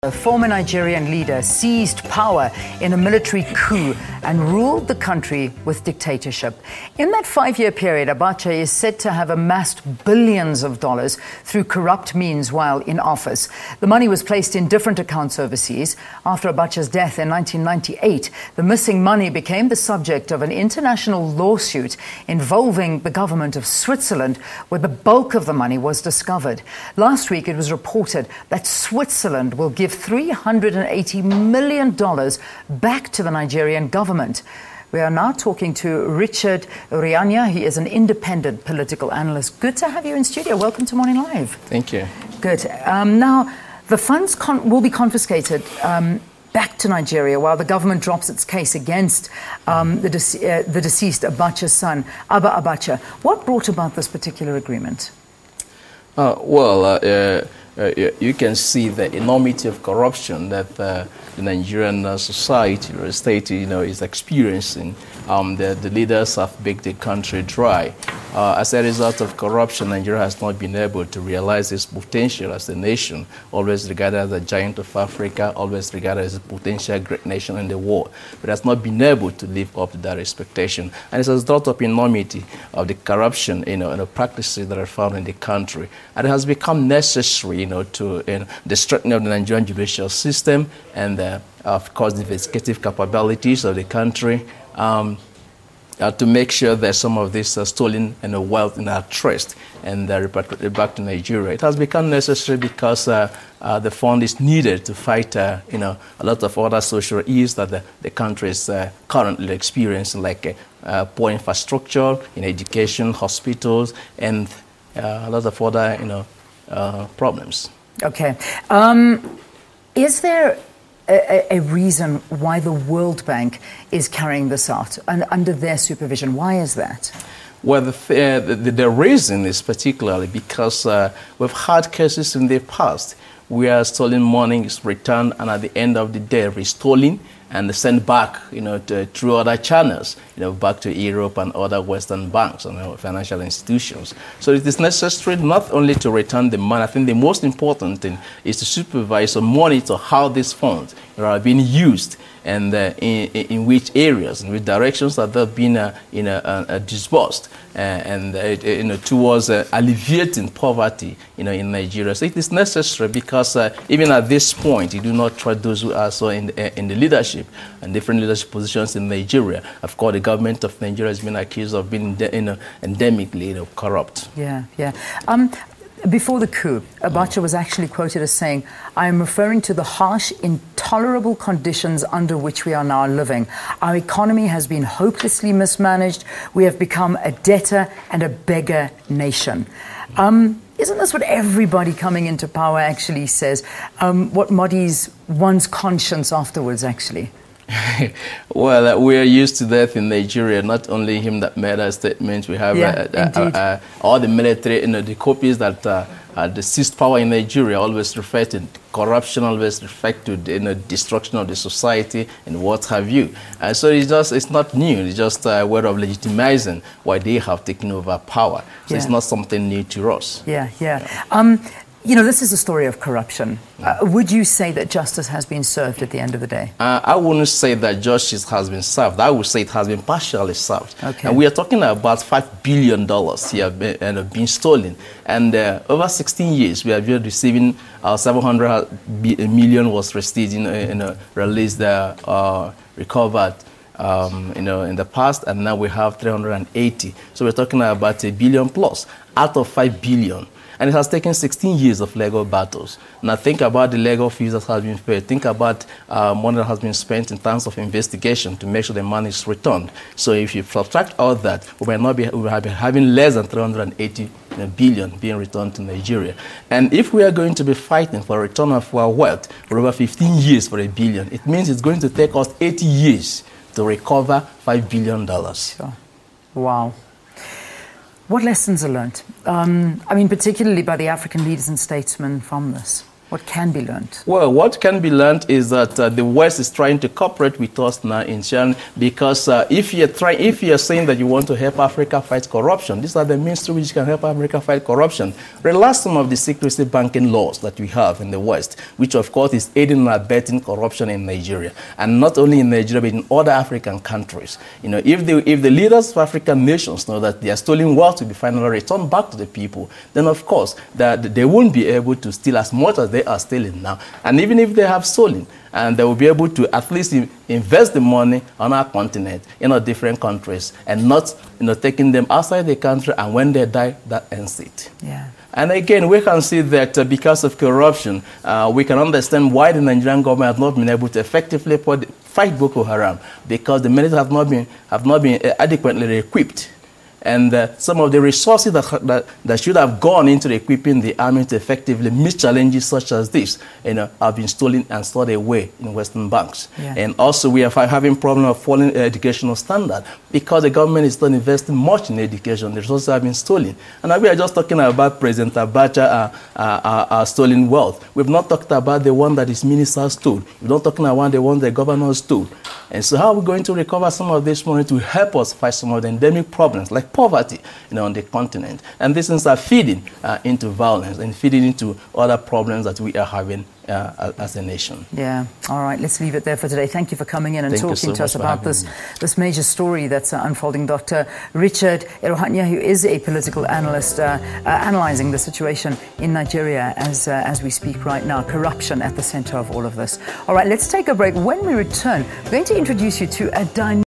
A former Nigerian leader seized power in a military coup and ruled the country with dictatorship. In that 5-year period, Abacha is said to have amassed billions of dollars through corrupt means while in office. The money was placed in different accounts overseas. After Abacha's death in 1998, the missing money became the subject of an international lawsuit involving the government of Switzerland, where the bulk of the money was discovered. Last week, it was reported that Switzerland will give $380 million back to the Nigerian government. We are now talking to Richard Iroanya. He is an independent political analyst. Good to have you in studio. Welcome to Morning Live. Thank you. Good. Now, the funds will be confiscated back to Nigeria while the government drops its case against the deceased Abacha's son, Abba Abacha. What brought about this particular agreement? You can see the enormity of corruption that the Nigerian society or state, is experiencing. The leaders have baked the country dry. As a result of corruption, Nigeria has not been able to realize its potential as a nation, always regarded as a giant of Africa, always regarded as a potential great nation in the world, but has not been able to live up to that expectation. And it's a result of enormity of the corruption, and the practices that are found in the country. And it has become necessary, to the strengthening of the Nigerian judicial system and, of course, the investigative capabilities of the country. To make sure that some of this stolen wealth in our trust and repatriated back to Nigeria. It has become necessary because the fund is needed to fight, a lot of other social ills that the country is currently experiencing, like poor infrastructure in education, hospitals, and a lot of other, problems. Okay. Is there a reason why the World Bank is carrying this out and under their supervision? Why is that? Well, the reason is particularly because we've had cases in the past where stolen money is returned and at the end of the day restolen and sent back, through other channels, back to Europe and other Western banks and financial institutions. So it is necessary not only to return the money. I think the most important thing is to supervise or monitor how these funds are being used and in which areas, in which directions that they've been disbursed, towards alleviating poverty, in Nigeria. So it is necessary because even at this point, you do not trust those who are so in the leadership and different leadership positions in Nigeria. Of course, the government of Nigeria has been accused of being, endemically, corrupt. Yeah. Before the coup, Abacha was actually quoted as saying, "I am referring to the harsh, intolerable conditions under which we are now living. Our economy has been hopelessly mismanaged. We have become a debtor and a beggar nation." Isn't this what everybody coming into power actually says? What muddies one's conscience afterwards, actually? Well, we are used to that in Nigeria. Not only him that made a statement. We have all the military, the copies that the seized power in Nigeria always refer to corruption, always refer to destruction of the society and what have you. So it's not new. It's just a way of legitimizing why they have taken over power. So it's not something new to us. This is a story of corruption. Would you say that justice has been served at the end of the day? I wouldn't say that justice has been served. I would say it has been partially served. Okay. And we are talking about $5 billion here being stolen. And over 16 years, we have been receiving 700 million was received, released, recovered. In the past, and now we have 380. So we're talking about $1 billion plus out of $5 billion. And it has taken 16 years of legal battles. Now think about the legal fees that has been paid. Think about money that has been spent in terms of investigation to make sure the money is returned. So if you subtract all that, we will be having less than 380 billion being returned to Nigeria. And if we are going to be fighting for a return of our wealth for over 15 years for $1 billion, it means it's going to take us 80 years to recover $5 billion. Sure. Wow. What lessons are learned? Particularly by the African leaders and statesmen from this? What can be learned? Well, what can be learned is that the West is trying to cooperate with us now in China, because if you're saying that you want to help Africa fight corruption, these are the means through which you can help Africa fight corruption. Relax some of the secrecy banking laws that we have in the West, which of course is aiding and abetting corruption in Nigeria, and not only in Nigeria but in other African countries. You know, if the leaders of African nations know that their stolen wealth will be finally returned back to the people, then of course that they won't be able to steal as much as they are stealing now. And even if they have stolen, and they will be able to at least invest the money on our continent, in our different countries, and not, taking them outside the country, and when they die, that ends it. Yeah. And again, we can see that because of corruption, we can understand why the Nigerian government has not been able to effectively fight Boko Haram, because the military have not been adequately equipped. And some of the resources that should have gone into equipping the army to effectively meet challenges such as this, have been stolen and stored away in Western banks. Yeah. And also we are having problem of falling educational standard, because the government is not investing much in education. The resources have been stolen. And we are just talking about President Abacha stolen wealth. We've not talked about the one that his ministers stole. We're not talking about the one the governor stole. And so how are we going to recover some of this money to help us fight some of the endemic problems like poverty, on the continent? And these things are feeding into violence and feeding into other problems that we are having as a nation. Yeah. All right. Let's leave it there for today. Thank you for coming in and talking to us about this major story that's unfolding. Dr. Richard Iroanya, who is a political analyst, analyzing the situation in Nigeria as we speak right now. Corruption at the center of all of this. All right. Let's take a break. When we return, we're going to introduce you to a dynamic